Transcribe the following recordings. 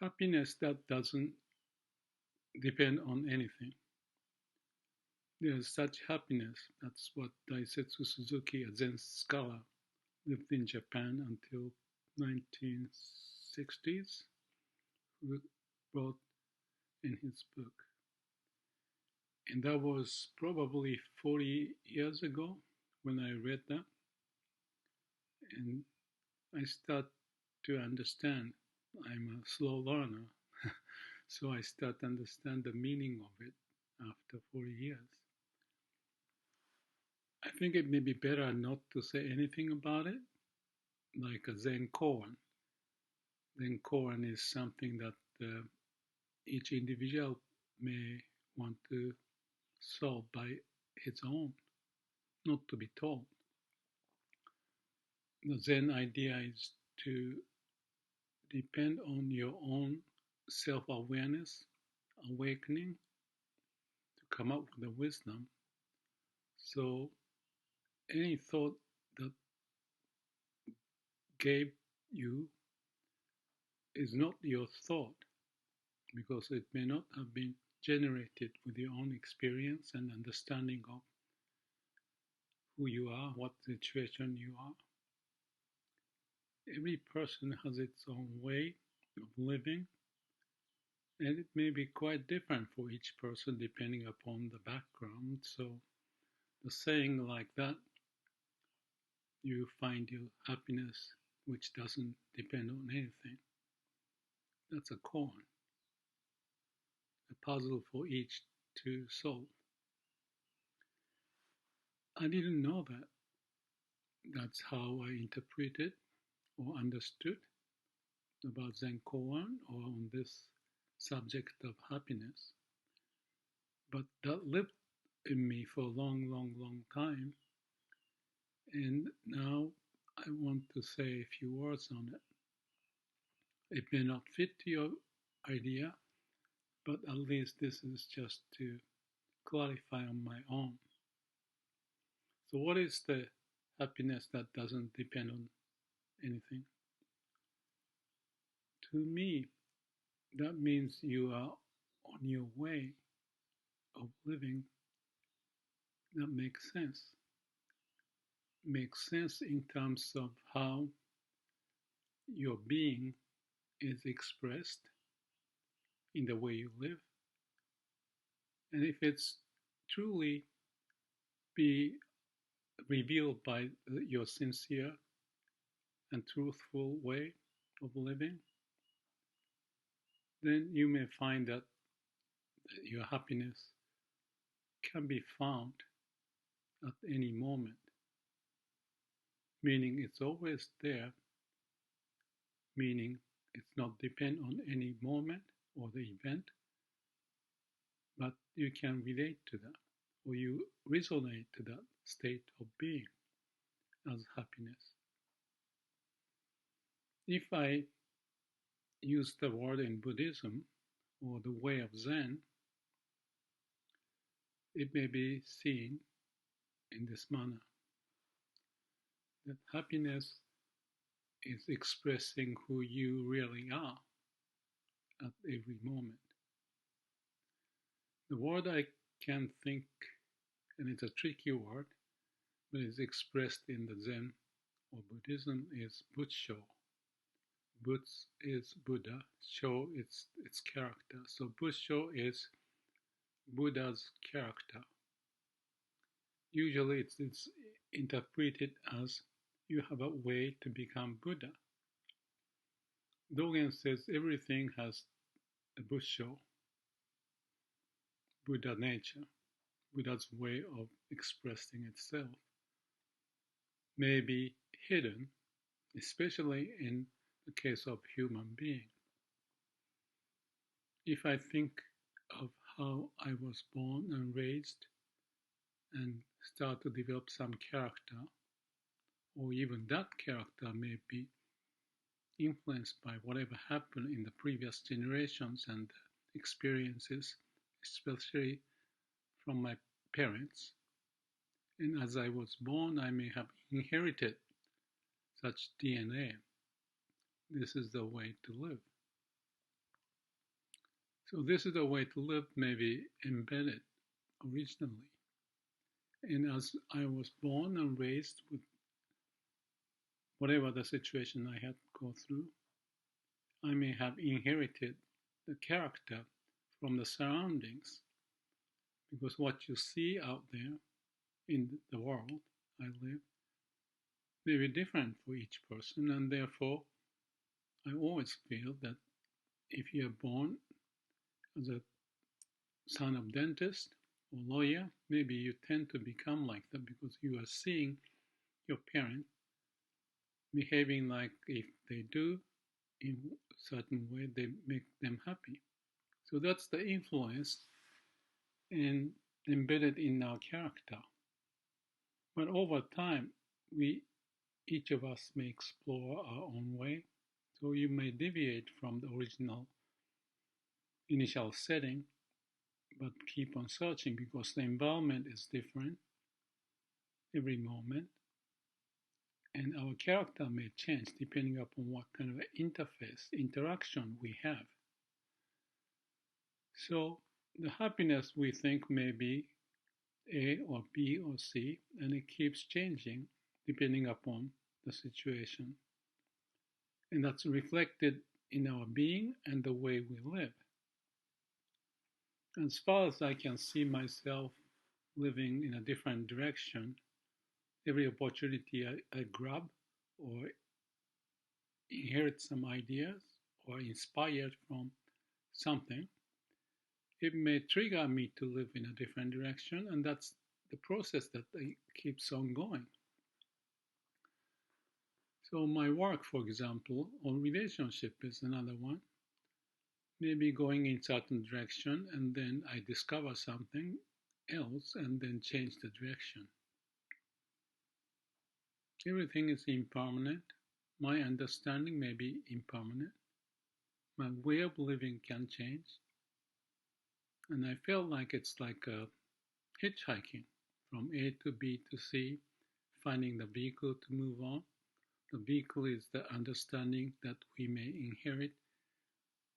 Happiness that doesn't depend on anything. There's such happiness. That's what Daisetsu Suzuki, a Zen scholar, lived in Japan until 1960s, who wrote in his book. And that was probably 40 years ago when I read that. And I start to understand. I'm a slow learner, so I start to understand the meaning of it after 40 years. I think it may be better not to say anything about it, like a Zen koan. Zen koan is something that each individual may want to solve by its own, not to be told. The Zen idea is to depend on your own self-awareness, awakening, to come up with the wisdom. So any thought that gave you is not your thought because it may not have been generated with your own experience and understanding of who you are, what situation you are. Every person has its own way of living, and it may be quite different for each person depending upon the background. So, the saying like that, you find your happiness which doesn't depend on anything, that's a koan, a puzzle for each to solve. I didn't know that. That's how I interpreted or understood about Zen koan or on this subject of happiness. But that lived in me for a long, long, long time. And now I want to say a few words on it. It may not fit your idea, but at least this is just to clarify on my own. So, what is the happiness that doesn't depend on anything? To me, that means you are on your way of living that makes sense. Makes sense in terms of how your being is expressed in the way you live. And if it's truly be revealed by your sincere and truthful way of living, then you may find that your happiness can be found at any moment, meaning it's always there, meaning it's not depend on any moment or the event, but you can relate to that or you resonate to that state of being as happiness. If I use the word in Buddhism or the way of Zen, it may be seen in this manner that happiness is expressing who you really are at every moment. The word I can think, and it's a tricky word, but it's expressed in the Zen or Buddhism is Buddho. Butz is Buddha, Sho is its character. So Buddho is Buddha's character. Usually it's interpreted as you have a way to become Buddha. Dogen says everything has a Buddho, Buddha nature, Buddha's way of expressing itself, may be hidden, especially in the case of human being. If I think of how I was born and raised and start to develop some character, or even that character may be influenced by whatever happened in the previous generations and experiences, especially from my parents. And as I was born, I may have inherited such DNA. This is the way to live. So this is the way to live, maybe embedded originally. And as I was born and raised with whatever the situation I had to go through, I may have inherited the character from the surroundings, because what you see out there in the world I live may be different for each person, and therefore I always feel that if you are born as a son of dentist or lawyer, maybe you tend to become like that because you are seeing your parent behaving like if they do in a certain way, they make them happy. So that's the influence and embedded in our character. But over time, we each of us may explore our own way. So you may deviate from the original initial setting, but keep on searching because the environment is different every moment, and our character may change depending upon what kind of interface, interaction we have. So the happiness we think may be A or B or C, and it keeps changing depending upon the situation. And that's reflected in our being and the way we live. As far as I can see myself living in a different direction, every opportunity I grab or inherit some ideas or inspired from something, it may trigger me to live in a different direction, and that's the process that keeps on going. So my work, for example, or relationship is another one. Maybe going in certain direction, and then I discover something else and then change the direction. Everything is impermanent. My understanding may be impermanent. My way of living can change. And I feel like it's like a hitchhiking from A to B to C, finding the vehicle to move on. The vehicle is the understanding that we may inherit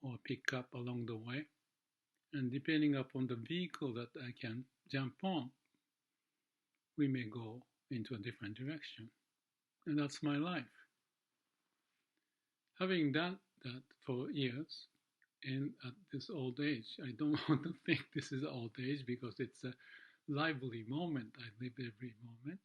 or pick up along the way. And depending upon the vehicle that I can jump on, we may go into a different direction. And that's my life. Having done that for years, and at this old age, I don't want to think this is old age because it's a lively moment. I live every moment.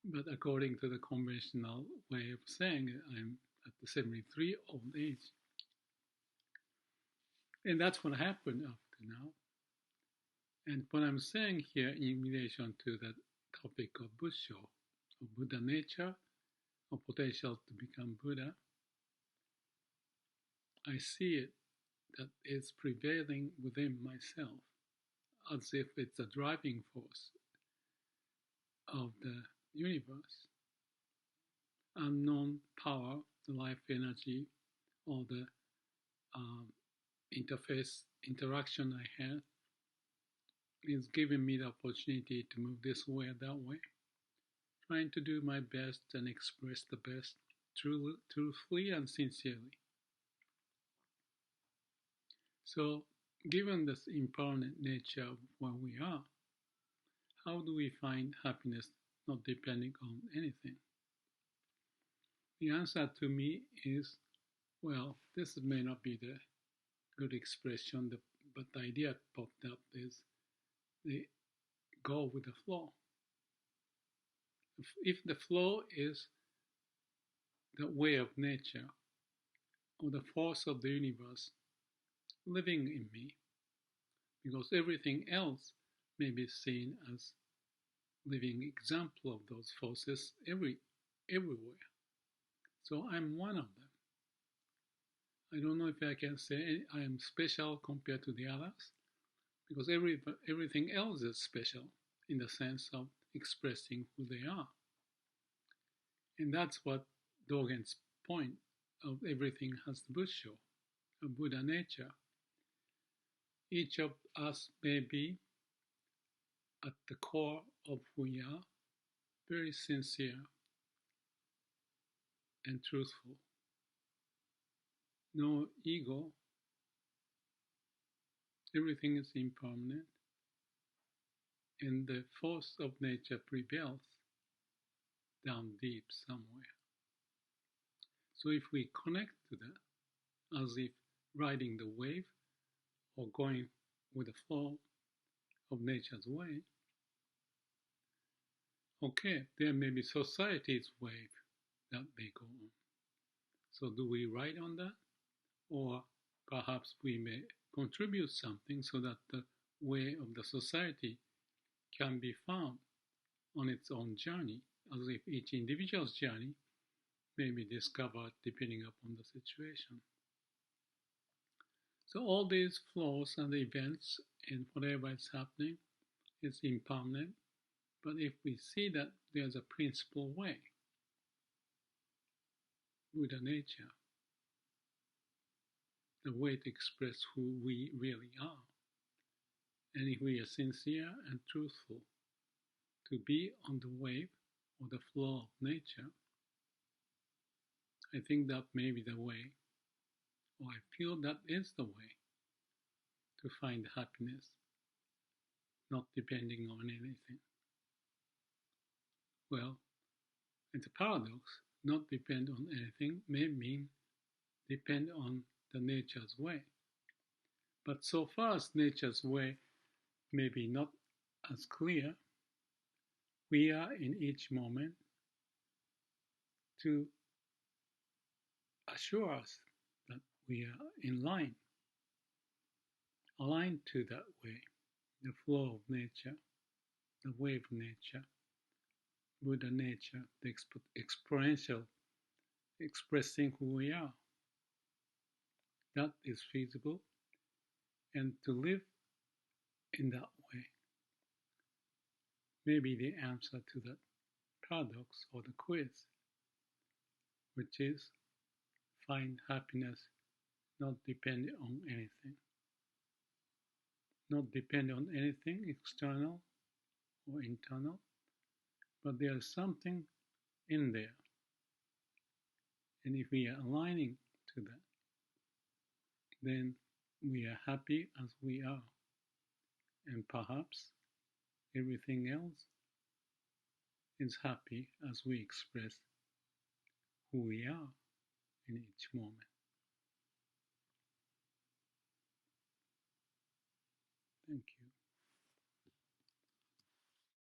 But according to the conventional way of saying it, I'm at the 73 old age. And that's what happened up to now. And what I'm saying here in relation to that topic of Busho, of Buddha nature, or potential to become Buddha, I see it that it's prevailing within myself as if it's a driving force of the universe. Unknown power, the life energy, or the interface interaction I had is giving me the opportunity to move this way or that way, trying to do my best and express the best truthfully and sincerely. So, given this impermanent nature of where we are, how do we find happiness not depending on anything? The answer to me is, well, this may not be the good expression, but the idea popped up is the go with the flow. If the flow is the way of nature or the force of the universe living in me, because everything else may be seen as living example of those forces everywhere. So I'm one of them. I don't know if I can say I am special compared to the others, because everything else is special in the sense of expressing who they are. And that's what Dogen's point of everything has the Busho, a Buddha nature. Each of us may be, at the core of who we are, very sincere and truthful. No ego, everything is impermanent, and the force of nature prevails down deep somewhere. So if we connect to that, as if riding the wave or going with the flow of nature's way, okay, there may be society's wave that they go on. So do we ride on that? Or perhaps we may contribute something so that the way of the society can be found on its own journey, as if each individual's journey may be discovered depending upon the situation. So all these flows and events and whatever is happening is impermanent, but if we see that there's a principal way, Buddha nature, the way to express who we really are, and if we are sincere and truthful to be on the wave or the flow of nature, I think that may be the way, or I feel that is the way to find happiness, not depending on anything. Well, it's a paradox. Not depend on anything may mean depend on the nature's way. But so far as nature's way may be not as clear, we are in each moment to assure us that we are in line, aligned to that way, the flow of nature, the wave of nature, Buddha nature, the experiential expressing who we are. That is feasible, and to live in that way may be the answer to that paradox or the quiz, which is find happiness not dependent on anything. Not dependent on anything external or internal, but there is something in there. And if we are aligning to that, then we are happy as we are. And perhaps everything else is happy as we express who we are in each moment.